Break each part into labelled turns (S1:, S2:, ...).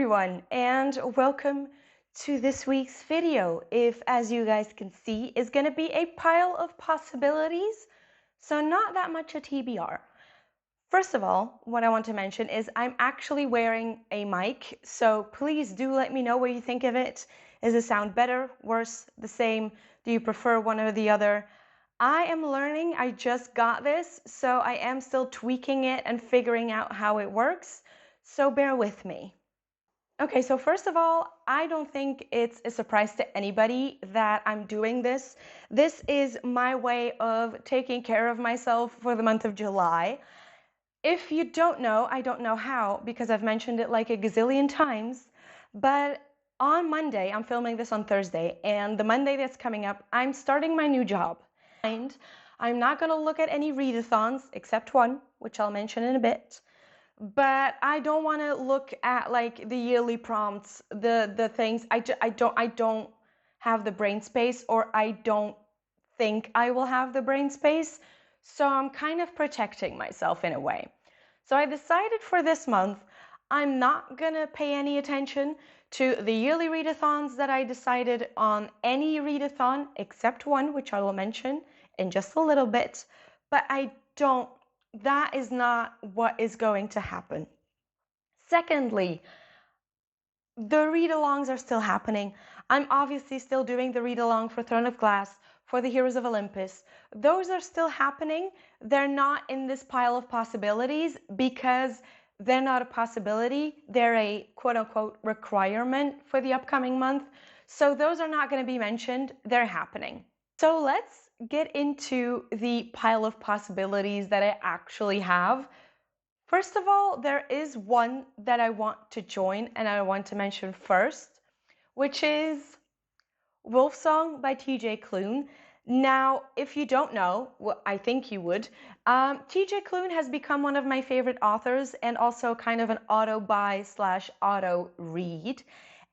S1: everyone, and welcome to this week's video. If, as you guys can see, is going to be a pile of possibilities, so not that much a TBR. First of all, what I want to mention is I'm actually wearing a mic, so please do let me know what you think of it. Is it sound better, worse, the same? Do you prefer one or the other? I am learning, I just got this, so I am still tweaking it and figuring out how it works, so bear with me. Okay, so first of all, I don't think it's a surprise to anybody that I'm doing this. This is my way of taking care of myself for the month of July. If you don't know, I don't know how because I've mentioned it like a gazillion times, but on Monday, I'm filming this on Thursday, and the Monday that's coming up, I'm starting my new job. And I'm not going to look at any readathons except one, which I'll mention in a bit. But I don't want to look at like the yearly prompts, the things. I don't have the brain space, or I don't think I will have the brain space. So I'm kind of protecting myself in a way. So I decided for this month, I'm not gonna pay any attention to the yearly readathons that I decided on any readathon except one, which I will mention in just a little bit. But that is not what is going to happen. Secondly, the read-alongs are still happening. I'm obviously still doing the read-along for Throne of Glass, for the Heroes of Olympus. Those are still happening. They're not in this pile of possibilities because they're not a possibility. They're a quote-unquote requirement for the upcoming month. So those are not going to be mentioned. They're happening. So let's get into the pile of possibilities that I actually have. First of all, there is one that I want to join and I want to mention first, which is Wolfsong by TJ Klune. Now, if you don't know, well, I think you would, TJ Klune has become one of my favorite authors and also kind of an auto-buy / auto-read.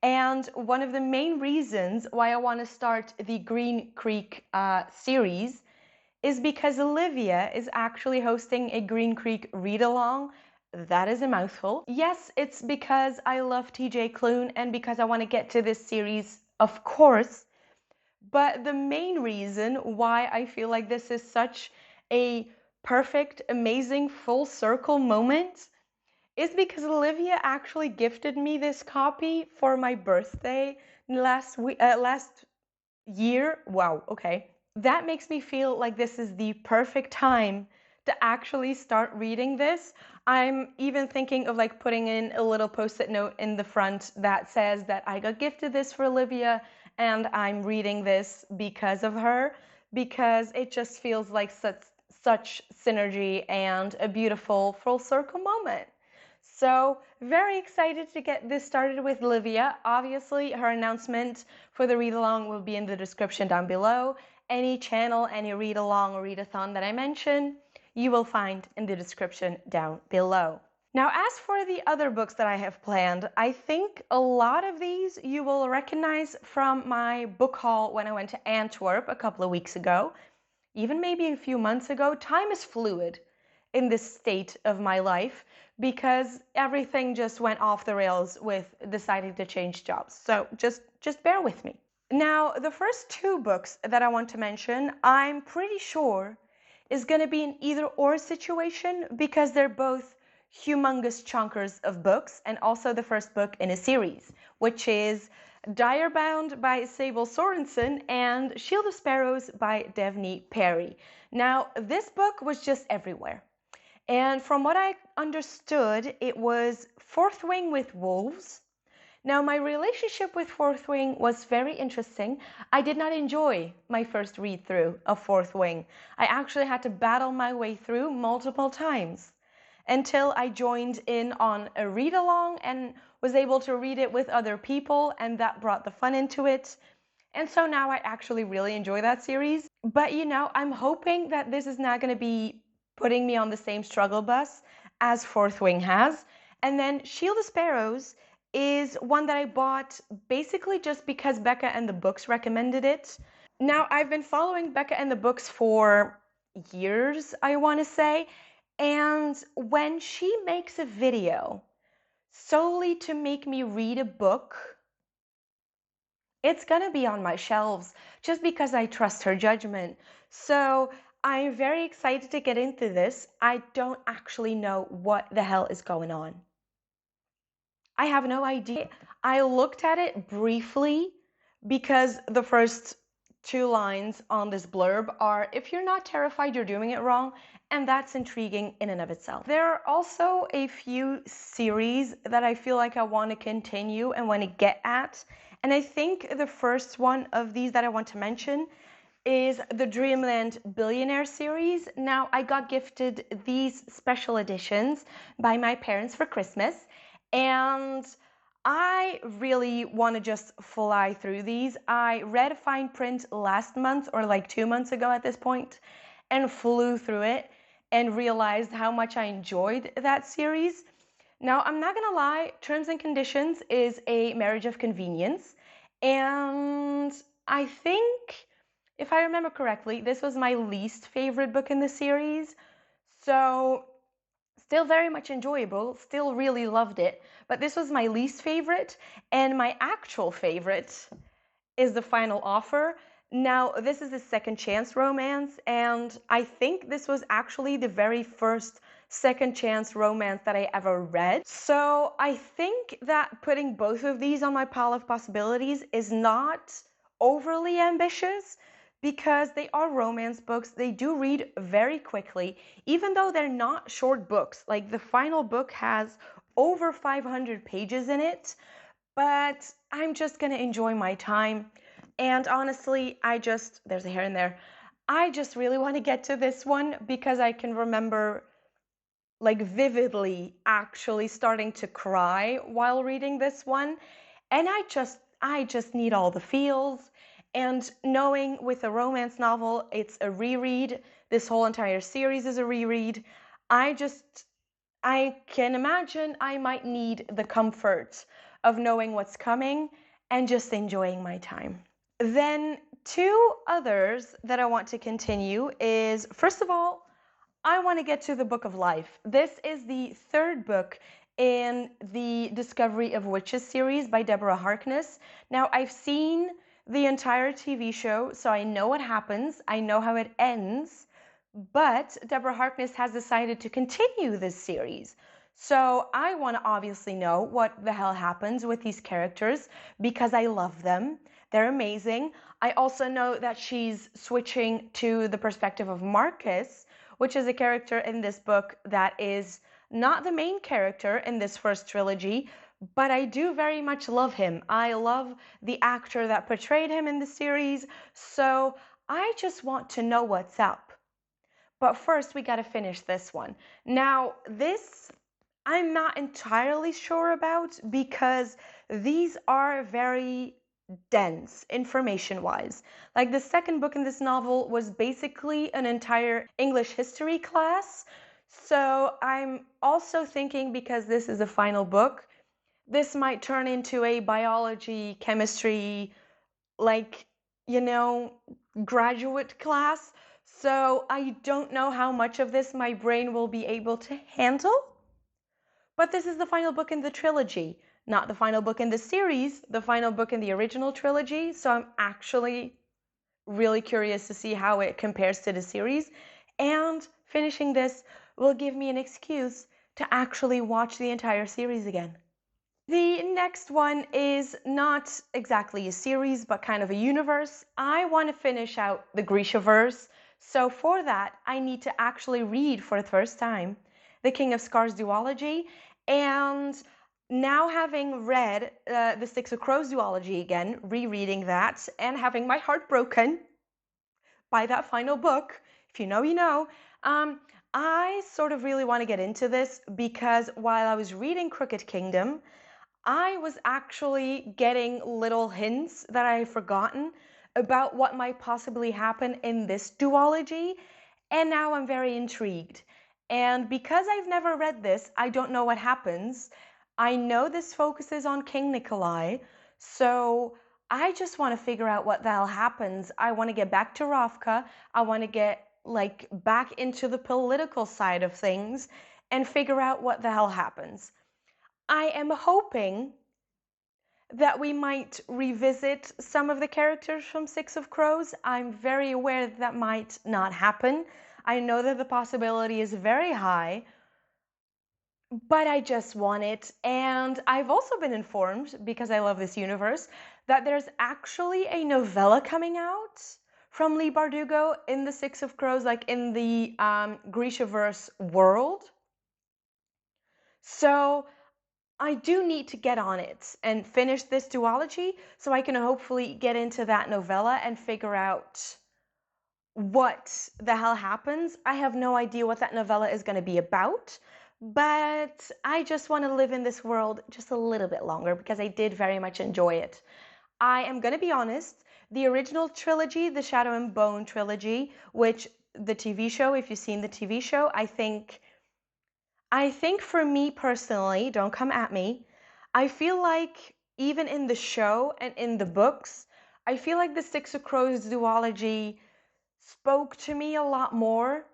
S1: And one of the main reasons why I want to start the Green Creek series is because Olivia is actually hosting a Green Creek read-along. That is a mouthful. Yes, it's because I love TJ Klune and because I want to get to this series, of course. But the main reason why I feel like this is such a perfect, amazing, full circle moment is because Olivia actually gifted me this copy for my birthday last year. Wow, okay. That makes me feel like this is the perfect time to actually start reading this. I'm even thinking of like putting in a little post-it note in the front that says that I got gifted this for Olivia and I'm reading this because of her, because it just feels like such synergy and a beautiful full circle moment. So very excited to get this started with Olivia. Obviously, her announcement for the read-along will be in the description down below. Any channel, any read-along or readathon that I mention, you will find in the description down below. Now, as for the other books that I have planned, I think a lot of these you will recognize from my book haul when I went to Antwerp a couple of weeks ago, even maybe a few months ago. Time is fluid in this state of my life because everything just went off the rails with deciding to change jobs. So just bear with me. Now, the first two books that I want to mention, I'm pretty sure is going to be an either-or situation because they're both humongous chunkers of books, and also the first book in a series, which is Direbound by Sable Sorensen and Shield of Sparrows by Devney Perry. Now, this book was just everywhere. And from what I understood, it was Fourth Wing with wolves. Now, my relationship with Fourth Wing was very interesting. I did not enjoy my first read-through of Fourth Wing. I actually had to battle my way through multiple times until I joined in on a read-along and was able to read it with other people, and that brought the fun into it. And so now I actually really enjoy that series. But you know, I'm hoping that this is not going to be putting me on the same struggle bus as Fourth Wing has. And then Shield of Sparrows is one that I bought basically just because Becca and the Books recommended it. Now, I've been following Becca and the Books for years, I want to say, and when she makes a video solely to make me read a book, it's gonna be on my shelves just because I trust her judgment. So I'm very excited to get into this. I don't actually know what the hell is going on. I have no idea. I looked at it briefly because the first two lines on this blurb are, if you're not terrified, you're doing it wrong. And that's intriguing in and of itself. There are also a few series that I feel like I want to continue and want to get at. And I think the first one of these that I want to mention is the Dreamland Billionaire series. Now, I got gifted these special editions by my parents for Christmas, and I really want to just fly through these. I read fine print last month, or like 2 months ago at this point, and flew through it and realized how much I enjoyed that series. Now, I'm not gonna lie, Terms and Conditions is a marriage of convenience, and I think, if I remember correctly, this was my least favorite book in the series. So, still very much enjoyable, still really loved it, but this was my least favorite, and my actual favorite is The Final Offer. Now, this is a second chance romance, and I think this was actually the very first second chance romance that I ever read. So I think that putting both of these on my pile of possibilities is not overly ambitious because they are romance books. They do read very quickly, even though they're not short books. Like the final book has over 500 pages in it, but I'm just gonna enjoy my time. And honestly, there's a hair in there. I just really want to get to this one because I can remember like vividly actually starting to cry while reading this one. And I just need all the feels. And knowing with a romance novel, it's a reread. This whole entire series is a reread. I can imagine I might need the comfort of knowing what's coming and just enjoying my time. Then two others that I want to continue is, first of all, I want to get to the Book of Life. This is the third book in the Discovery of Witches series by Deborah Harkness. Now, I've seen the entire TV show, so I know what happens. I know how it ends. But Deborah Harkness has decided to continue this series. So I want to obviously know what the hell happens with these characters because I love them. They're amazing. I also know that she's switching to the perspective of Marcus, which is a character in this book that is not the main character in this first trilogy, but I do very much love him. I love the actor that portrayed him in the series, so I just want to know what's up. But first, we got to finish this one. Now, this I'm not entirely sure about because these are very dense information wise. Like the second book in this novel was basically an entire English history class. So I'm also thinking, because this is a final book, this might turn into a biology, chemistry, like, you know, graduate class. So I don't know how much of this my brain will be able to handle. But this is the final book in the trilogy, not the final book in the series, the final book in the original trilogy. So I'm actually really curious to see how it compares to the series. And finishing this will give me an excuse to actually watch the entire series again. The next one is not exactly a series, but kind of a universe. I want to finish out the Grishaverse. So for that, I need to actually read for the first time the King of Scars duology. And now having read the Six of Crows duology again, rereading that, and having my heart broken by that final book, if you know, you know, I sort of really want to get into this because while I was reading Crooked Kingdom, I was actually getting little hints that I had forgotten about what might possibly happen in this duology, and now I'm very intrigued. And because I've never read this, I don't know what happens. I know this focuses on King Nikolai, so I just want to figure out what the hell happens. I want to get back to Ravka. I want to get like back into the political side of things and figure out what the hell happens. I am hoping that we might revisit some of the characters from Six of Crows. I'm very aware that might not happen. I know that the possibility is very high, but I just want it. And I've also been informed, because I love this universe, that there's actually a novella coming out from Lee Bardugo in the Six of Crows, like in the Grishaverse world. So I do need to get on it and finish this duology so I can hopefully get into that novella and figure out what the hell happens. I have no idea what that novella is going to be about, but I just want to live in this world just a little bit longer because I did very much enjoy it. I am going to be honest, the original trilogy, the Shadow and Bone trilogy, which the TV show, if you've seen the TV show, I think for me personally, don't come at me, I feel like even in the show and in the books, I feel like the Six of Crows duology spoke to me a lot more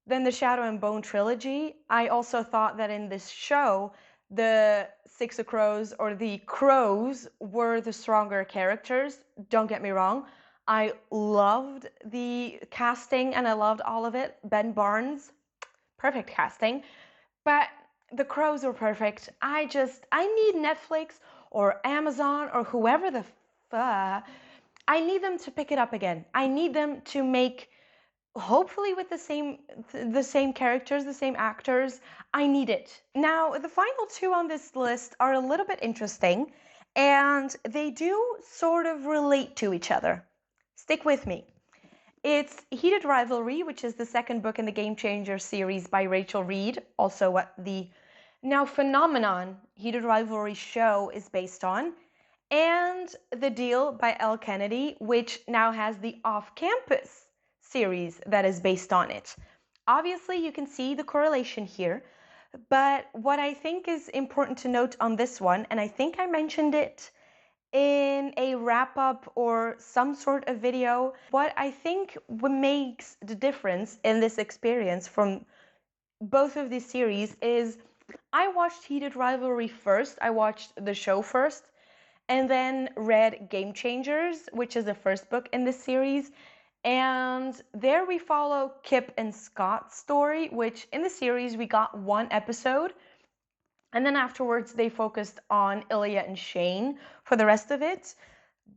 S1: than the Shadow and Bone trilogy. I also thought that in this show, the Six of Crows or the Crows were the stronger characters. Don't get me wrong. I loved the casting and I loved all of it. Ben Barnes, perfect casting. But the Crows were perfect. I need Netflix or Amazon or whoever I need them to pick it up again. I need them to make, hopefully with the same characters, the same actors. I need it. Now, the final two on this list are a little bit interesting, and they do sort of relate to each other. Stick with me. It's Heated Rivalry, which is the second book in the Game Changer series by Rachel Reed, also what the now phenomenon Heated Rivalry show is based on, and The Deal by Elle Kennedy, which now has the Off Campus series that is based on it. Obviously, you can see the correlation here, but what I think is important to note on this one, and I think I mentioned it in a wrap up or some sort of video, what I think makes the difference in this experience from both of these series is I watched Heated Rivalry first, I watched the show first, and then read Game Changers, which is the first book in this series. And there we follow Kip and Scott's story, which in the series we got one episode. And then afterwards, they focused on Ilya and Shane for the rest of it.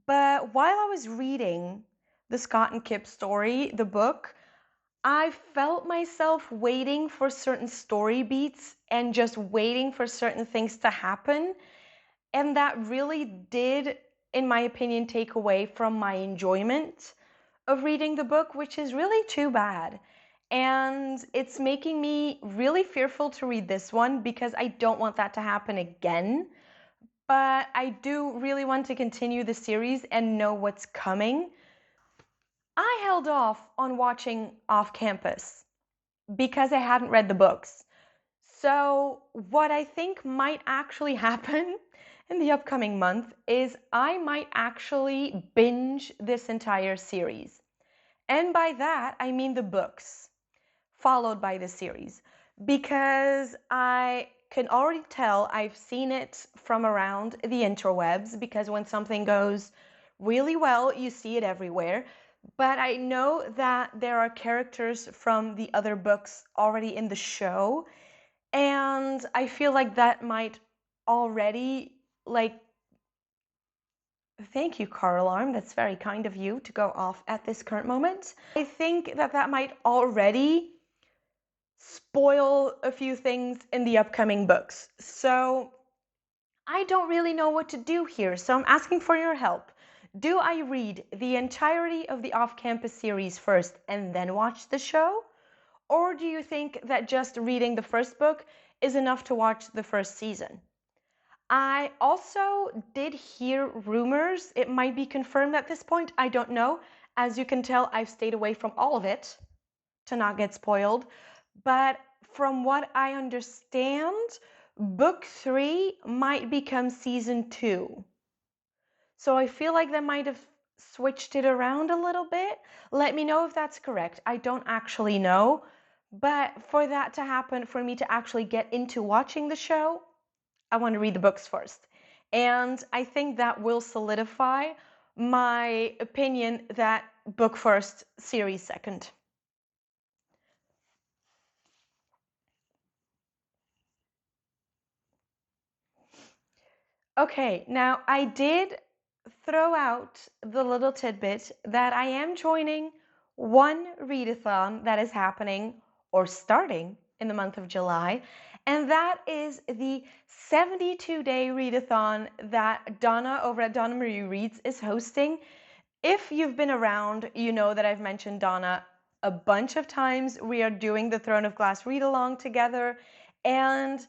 S1: But while I was reading the Scott and Kip story, the book, I felt myself waiting for certain story beats and just waiting for certain things to happen. And that really did, in my opinion, take away from my enjoyment of reading the book, which is really too bad. And it's making me really fearful to read this one because I don't want that to happen again. But I do really want to continue the series and know what's coming. I held off on watching Off Campus because I hadn't read the books. So what I think might actually happen in the upcoming month is I might actually binge this entire series. And by that, I mean the books, followed by the series, because I can already tell I've seen it from around the interwebs, because when something goes really well, you see it everywhere. But I know that there are characters from the other books already in the show, and I feel like that might already, like, thank you, car alarm. That's very kind of you to go off at this current moment. I think that that might already spoil a few things in the upcoming books. So I don't really know what to do here. So I'm asking for your help. Do I read the entirety of the off-campus series first and then watch the show? Or do you think that just reading the first book is enough to watch the first season? I also did hear rumors. It might be confirmed at this point. I don't know. As you can tell, I've stayed away from all of it to not get spoiled. But from what I understand, book 3 might become season 2. So I feel like they might have switched it around a little bit. Let me know if that's correct. I don't actually know. But for that to happen, for me to actually get into watching the show, I want to read the books first. And I think that will solidify my opinion that book first, series second. Okay, now I did throw out the little tidbit that I am joining one readathon that is happening or starting in the month of July, and that is the 72-day readathon that Donna over at Donna Marie Reads is hosting. If you've been around, you know that I've mentioned Donna a bunch of times. We are doing the Throne of Glass read-along together, and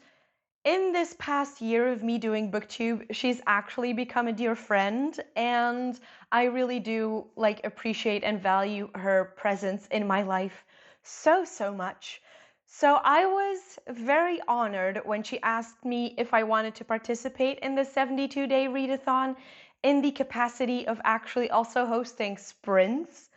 S1: in this past year of me doing booktube, she's actually become a dear friend, and I really do appreciate and value her presence in my life so much. So I was very honored when she asked me if I wanted to participate in the 72-day readathon in the capacity of actually also hosting sprints.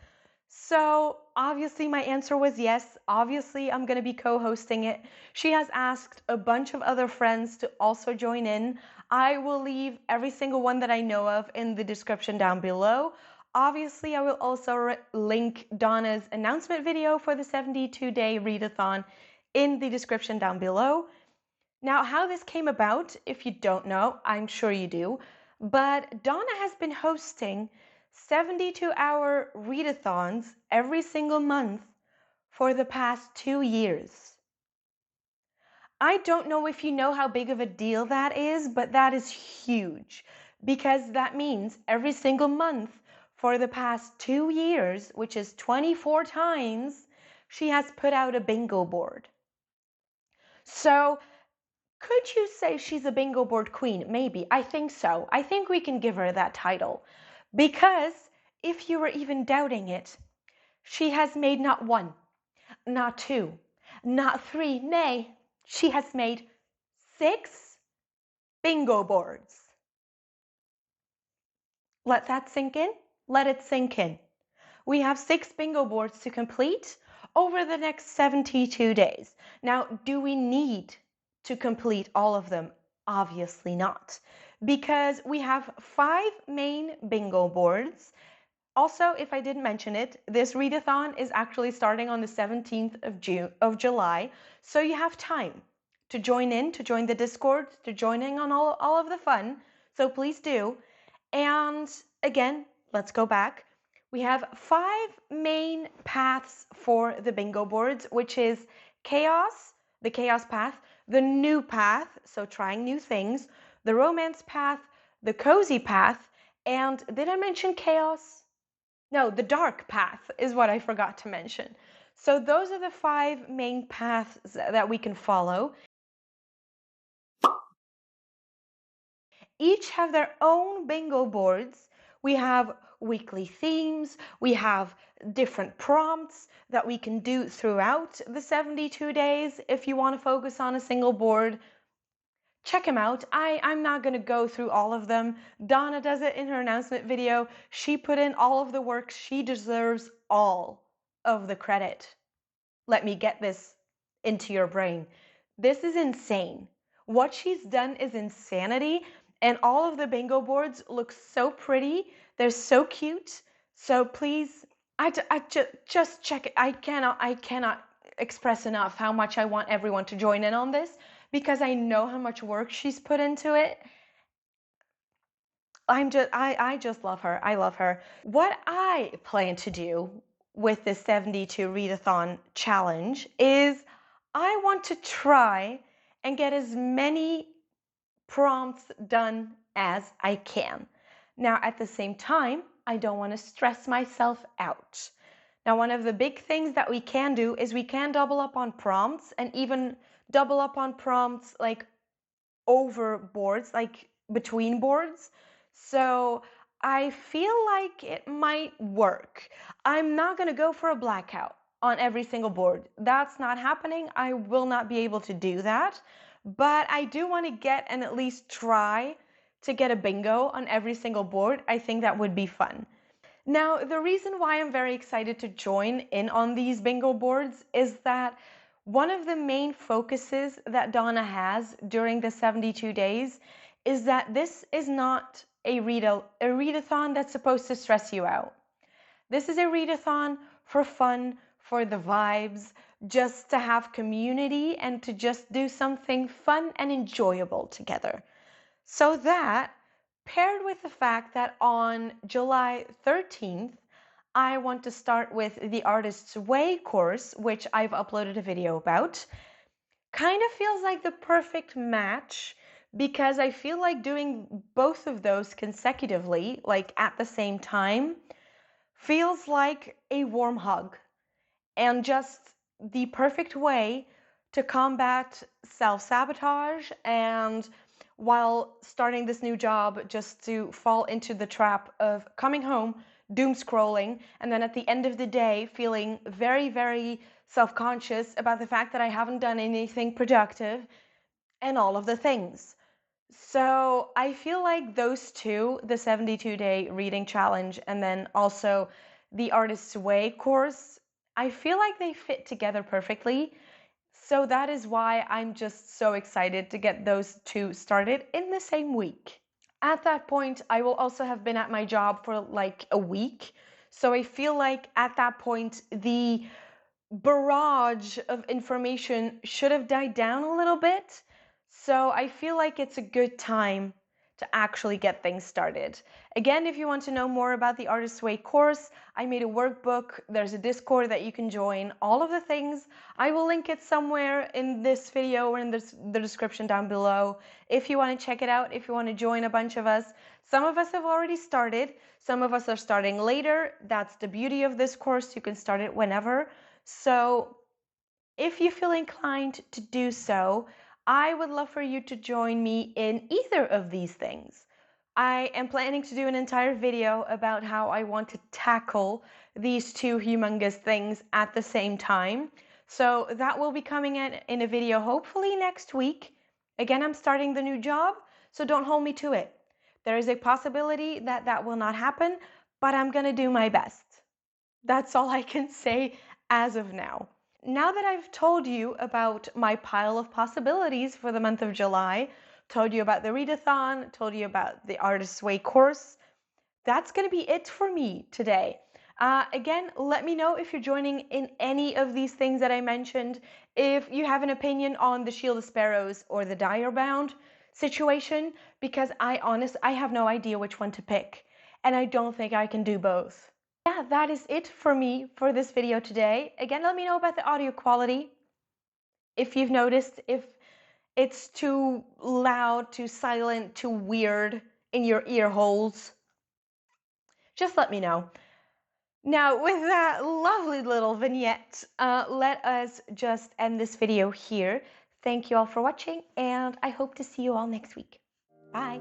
S1: So obviously my answer was yes. Obviously I'm going to be co-hosting it. She has asked a bunch of other friends to also join in. I will leave every single one that I know of in the description down below. Obviously I will also link Donna's announcement video for the 72-day readathon in the description down below. Now, how this came about, if you don't know, I'm sure you do, but Donna has been hosting 72-hour readathons every single month for the past 2 years. I don't know if you know how big of a deal that is, but that is huge, because that means every single month for the past 2 years, which is 24 times, she has put out a bingo board. So could you say she's a bingo board queen? Maybe. I think so. I think we can give her that title. Because if you were even doubting it, she has made not one, not two, not three. Nay, she has made 6 bingo boards. Let that sink in. Let it sink in. We have 6 bingo boards to complete over the next 72 days. Now, do we need to complete all of them? Obviously not, because we have 5 main bingo boards. Also, if I didn't mention it, this readathon is actually starting on the 17th of July, so you have time to join in, to join the Discord, to join in on all of the fun, so please do. And again, let's go back. We have 5 main paths for the bingo boards, which is chaos, the chaos path, the new path, so trying new things, the romance path, the cozy path, and did I mention chaos? No, the dark path is what I forgot to mention. So those are the 5 main paths that we can follow. Each have their own bingo boards. We have weekly themes, we have different prompts that we can do throughout the 72 days. If you want to focus on a single board, check them out. I'm not going to go through all of them. Donna does it in her announcement video. She put in all of the work. She deserves all of the credit. Let me get this into your brain. This is insane. What she's done is insanity, and all of the bingo boards look so pretty. They're so cute. So please, just check it. I cannot express enough how much I want everyone to join in on this, because I know how much work she's put into it. I just love her. I love her. What I plan to do with this 72 readathon challenge is I want to try and get as many prompts done as I can. Now, at the same time, I don't want to stress myself out. Now, one of the big things that we can do is we can double up on prompts, and even double up on prompts like over boards, like between boards. So I feel like it might work. I'm not going to go for a blackout on every single board. That's not happening. I will not be able to do that. But I do want to get and at least try to get a bingo on every single board. I think that would be fun. Now, the reason why I'm very excited to join in on these bingo boards is that One of the main focuses that Donna has during the 72 days is that this is not a readathon that's supposed to stress you out. This is a readathon for fun, for the vibes, just to have community and to just do something fun and enjoyable together. So that, paired with the fact that on July 13th, I want to start with the Artist's Way course, which I've uploaded a video about, kind of feels like the perfect match because I feel like doing both of those consecutively, like at the same time, feels like a warm hug and just the perfect way to combat self-sabotage and while starting this new job just to fall into the trap of coming home, doom scrolling, and then at the end of the day feeling very, very self-conscious about the fact that I haven't done anything productive and all of the things. So I feel like those two, the 72-day reading challenge and then also the Artist's Way course, I feel like they fit together perfectly. So that is why I'm just so excited to get those two started in the same week. At that point, I will also have been at my job for like a week. So I feel like at that point, the barrage of information should have died down a little bit. So I feel like it's a good time to actually get things started. Again, if you want to know more about the Artist's Way course, I made a workbook. There's a Discord that you can join, all of the things. I will link it somewhere in this video or in the description down below. If you want to check it out, if you want to join a bunch of us. Some of us have already started. Some of us are starting later. That's the beauty of this course. You can start it whenever. So if you feel inclined to do so, I would love for you to join me in either of these things. I am planning to do an entire video about how I want to tackle these two humongous things at the same time. So that will be coming in a video hopefully next week. Again, I'm starting the new job, so don't hold me to it. There is a possibility that that will not happen, but I'm going to do my best. That's all I can say as of now. Now that I've told you about my pile of possibilities for the month of July, told you about the readathon, told you about the Artist's Way course, that's going to be it for me today. Again, let me know if you're joining in any of these things that I mentioned. If you have an opinion on the Shield of Sparrows or the Direbound situation, because I have no idea which one to pick, and I don't think I can do both. Yeah, that is it for me for this video today. Again, let me know about the audio quality. If you've noticed, if it's too loud, too silent, too weird in your ear holes, just let me know. Now, with that lovely little vignette, let us just end this video here. Thank you all for watching, and I hope to see you all next week. Bye.